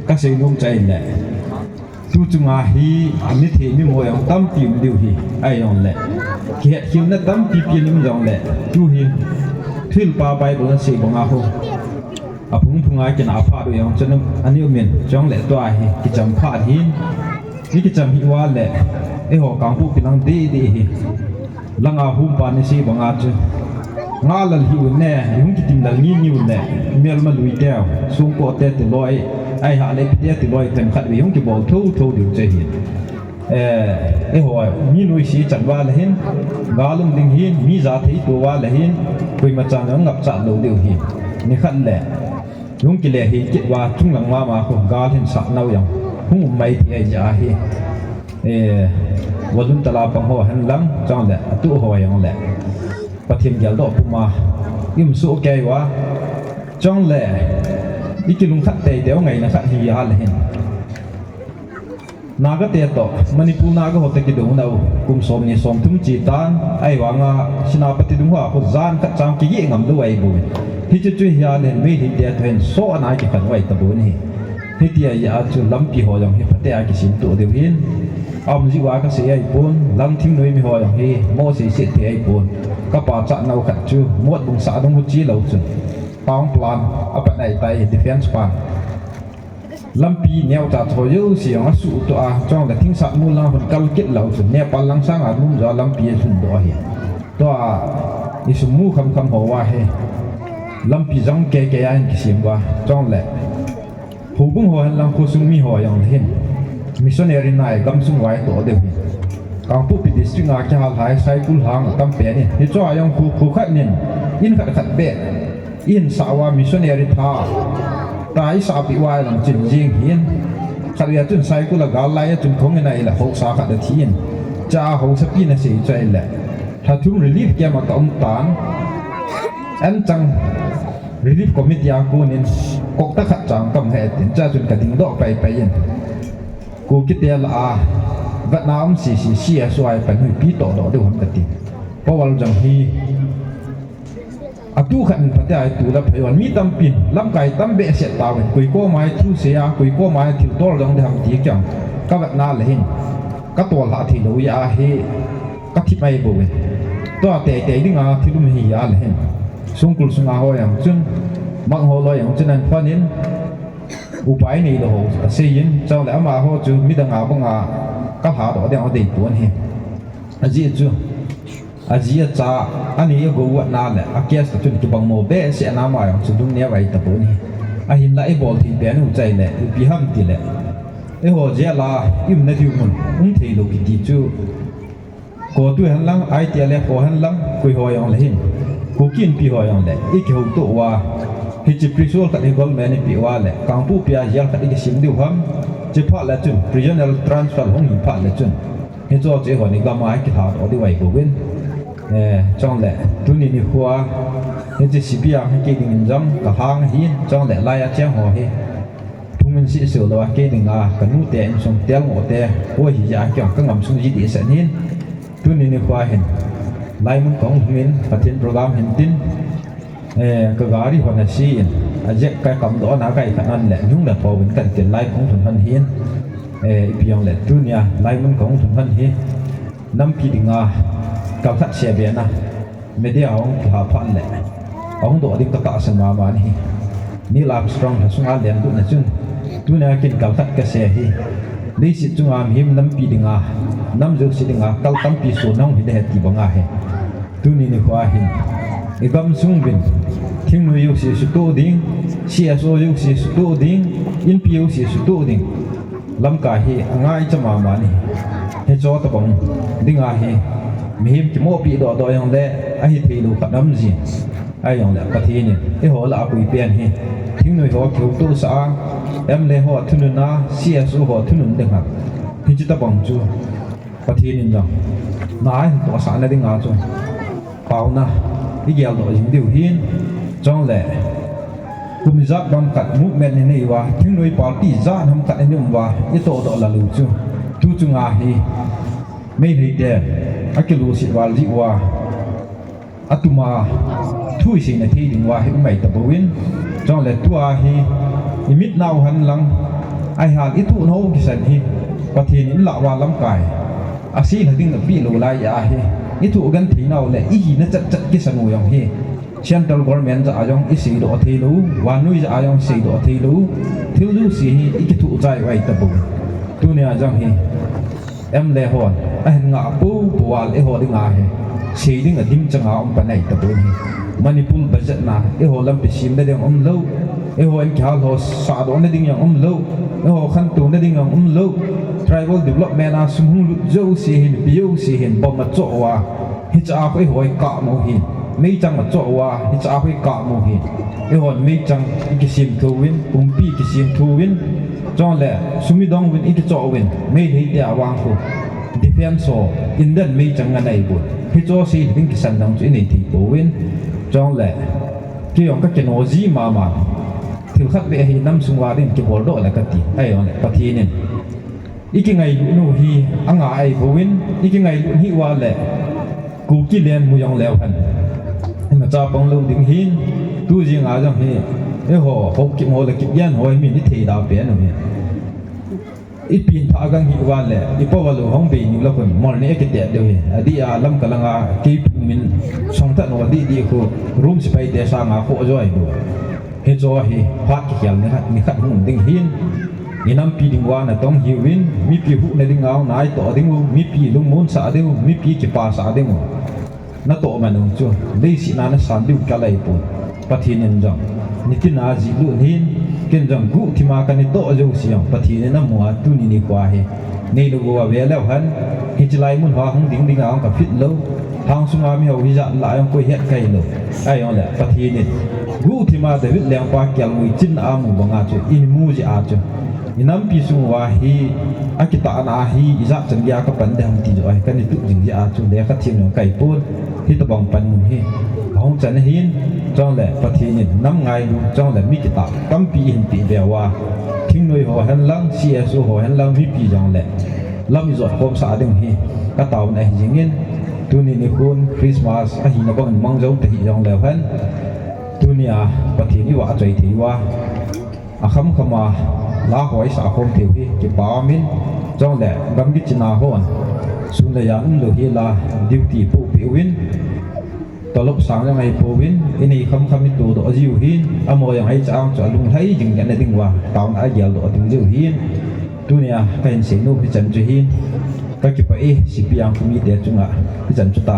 các xây nông chạy lệ tu chung hi anh thì mi mồi ông tâm tìm điều hi ai ông lệ khi hiện nó tâm tìm kiếm những dòng lệ tu hi thil pa bay của xây bằng áo phung ai cái nào phá đôi ông cho nên anh yêu mình trong lệ toa hi cái chấm phá hi cái chấm hi wa lệ ấy họ càng phụ cái năng đi hi lăng áo hum pa này xây bằng áo chứ ngã lần hi nè yung cái tim lần nhiều nè miêu mà lùi đeo xuống cổ tê từ lối ai hạ lấy tê từ lối thành khát vì yung cái bộ thâu điều chơi hiện ấy hỏi mi nuôi sĩ chẳng qua là hiện ngã lưng đình hiện mi giá thấy tua qua là hiện quỳ mặt trăng nó ngập tràn đầu điều hiện nên khát lẹ yung cái lẹ hiện kết qua chung lăng mà không ngã lên sạt nâu yang không mấy thì ai giá hiệnวันตลาดปังหัวหันหลังจังแหละตู้หัวยังแหละปะเทียมเดียวดอกปุ๊มายิ่งสู้แกวะจังแหละอีกลุงขัดเตะเดี๋ยวไงนะขัดฮียาเลยเห็นนาก็เตะต่อมันนี่ปูนาก็หัวตะกี้ดูเรากุมสมนี่สมทุ่มจีตานไอ้หวังอ่ะชนะปฏิดุงหัวคนจานขัดจางกี้งำด้วยบุญที่จะช่วยฮียาเลยไม่ถึงเดียวเห็นโซ่นายกี่ขันไว้ตะบุญนี่ที่เดียยาจุลำปีหัวยังเห็นปฏิอากิสินตัวเดียวเห็นông chỉ qua cái sự ấy buồn lăng thím nuôi mi hỏi thì mua sự sự thì ấy buồn các bà chọn nào khẩn chưa mua bông xã đông một chí lâu chừng bóng plan ở bên này tay defense plan lâm pi neo trả thôi yêu gì ông sụ tọa trong là thính sạn mua lang phần cao kết lâu chừng neo pan lăng sang ở luôn giờ lâm pi chừng đó hiện tọa đi sum mu khăm hồ qua he lâm pi giống kê anh cái xiêm qua trong lệ hồ bung hồ lăng khu sung mi hỏi ông hiện missionary này gam sung wai to de kang pu pi district a kya hai cycle hang tam pe ni hi cho ayong khu khat nin in khat be in sawa missionary tha tai sa pi wai lam chin jing hin kharia chun cycle la gal lai chun thong nei la ho sa khat da thin cha ho sa pi na sei chai la tha thum relief kya ma tom tan an chang relief committee a ko nin kok ta khat chang kam he tin cha chun ka ding do pai yin cô kết tiền là Việt Nam xì xoay phải người bí tổ đó đều không được tiền, có vào rằng hi, tu khẩn phải tại tu là phải hoàn mỹ tâm pin, lắm cái tâm bệ sẽ tạo về quỳ qua mai thu xe, quỳ qua mai thiếu to là để làm tiếc chẳng, các Việt Nam là hình, các tổ là thì đối ya he, các thịt mai bồi, toa tệ đi ngà thì đúng hi ya là hình, sung cul sung ao yang chân, mang hồ lo yang chân anh phan đến upaya này đồ xây dựng sau đó mà họ chú biết rằng bông các hạ đó đều để buồn hè gì chú gì cha anh ấy có vật nào là kia sẽ chọn cái bằng màu bé sẽ làm mà chúng tôi nhớ vậy tập buồn hè hiện lại bỏ thì bé nó chạy lại bị hâm thì lại cái họ dễ là im nơi thiếu mình thấy được cái chú có tuổi hắn lăng ai tiền lại có hắn lăng quỳ hỏi ông lại có kiên bị hỏi ông lại ít cái hậu tổ và khi chỉ prisol các cái gold man bị wa lệ, càng phụ bia giang các cái sim điều hâm, chỉ phát là chun prisoner transfer không hình phát là chun, khi cho chỉ hỏi những cái máy cái thảo đó đi vậy của bên, trong lệ, tu ni khoa, khi chỉ CPR hay cái đình giống cả hàng hiên, trong lệ lai chém họ he, thu mình sĩ sửa là cái đình cái nút tiền xong tiền ngõ tiền, ôi gì vậy kiểu các ngầm xuống gì để sẽ hiên, tu ni khoa hiên, lai muốn có mình phát triển program hiên tin cái gari hoặc là gì aje cái cầm đó nào cái khả năng lệ nhung là phổ biến cần tiền lai cũng thuần hơn hiên biang lệ tu nia lai muốn cũng thuần hơn hiên năm pi đình cao thắt xe biển media ông thà phan lệ ông đó đi tất cả sân mà ni làm strong là sung al đen tu na chun tu nia kin cao thắt cái xe hi lý sự chung am him năm pi đình năm giờ sĩ đình cao tam pi số nông hi để ti banga he tu ni khoa hin gam sung bin thing nu yu si su tu ding CSO yu si su tu ding INP yu si su tu ding lam ka hi angai chama ma ni he cho ta bang ding a hi mi him ki mo pi do yang le a hi thi lu khat nam ji ai yang le ka thi ni e ho la pui pen hi thing nu ho kyu tu sa em le ho thun na CSO ho thun ding ha hi chi ta bang chu ka thi ni jang nai to sa na ding a chu pau na cái gel đó những điều hiên trong lẽ cùng giác bằng cắt movement này và những người party giác nằm cắt này và cái tổ đó là lưu chu tu chung à hi mấy người đẹp cái lưu sĩ và lý và atuma thui sinh này thì đừng và hết mày tập win trong lẽ tu à hi imit nào hắn lăng ai hal itu no kisan hi pathin in la wa lam kai asi la ding pi lo lai ya hi itu gan thi nau le i hi na chat chat kisan u yong hi central government za ayong isi do thi lu wa nui za ayong si do thi lu thil lu si hi ikitu chai wai tabu tunia jang hi em le hon anh ngã pu pual e ho ding a he si ding a dim changa om panai tabu hi manipul budget na e ho lam pisim da ding om lo e ho en khal ho sa do na ding yang om lo e ho khan tu na ding yang om lo tribal development a sum hu zo si hin biu si hin bom ma cho wa hi cha ko e ho ka mo hin mei chang ma cho wa hi cha ko ka mo hin e ho mei chang ikisim thu win pi kisim thu win chong le sumi dong win iki cho win mei hei dia wang ko defense so in den mei chang ngai bu hi cho si ding kisan dang chu nei thi bo win chong le ki yong ka keno ji ma thil khat be hi nam sungwa din ki bol do la ka ti ai on pathi nin iki ngai lu nu hi anga ai bo win iki ngai lu hi wa le ku ki len mu yong lew han ma cha pong lu ding hin tu ji nga jang hi e ho ho ki mo le ki yan ho mi ni thei da pe no hi it pin tha gang hi wa le i po wa lu hong be ni la ko mol ne ke te de hi adi a lam kalanga ki min song ta no di ko room spai de sa nga ko jo ai do he zo hi phat ki kyal ni khat hung ding hin inam pi ding wa na tong hi win mi pi hu na ding aw nai to ding mi pi lung mon sa de mi pi ki pa sa de na to ma nong chu dei si na san du ka lai pu pathin en jong ni tin a ji lu hin ken jong gu thi ma ka ni to jo siang pathin na mo tu ni kwa he nei lu wa ve la han hi chlai mun ha hung ding aw ka fit lo thang sunga mi ho hi ja la yong ko het kai lo ai on la pathin ni gu thi ma de vit leng pa kyal mui chin a mu banga chu in mu ji a chu inam pi su wa hi akita na hi iza chan ya ka pan dam ti jo ai kan ni tu jing ya chu le ka thim no kai pun hi to bang pan mun hi hong chan hin chong le pathi ni nam ngai lu chong le mi ki ta kam pi hin pi be wa thing noi ho han lang csu ho han lang mi pi jong le lam zo hom sa ding hi ka taw na jingin tu ni kun christmas a hi na bang mang zo te hi jong le han tunia pathi ni wa choi thi wa a kham khama la hoi sa khom thiu hi ki pa min chong le gam gi china hon sun le yan lu hi la duty pu pi win tolop sang le ngai pu win ini kham kham tu do jiu hin amo yang ai chang cha lung hai jing yan ding wa taun a yal do ding jiu hin tunia kain se no bi chan ju hin ka ki pa e si pi ang ku mi de chunga bi chan chu ta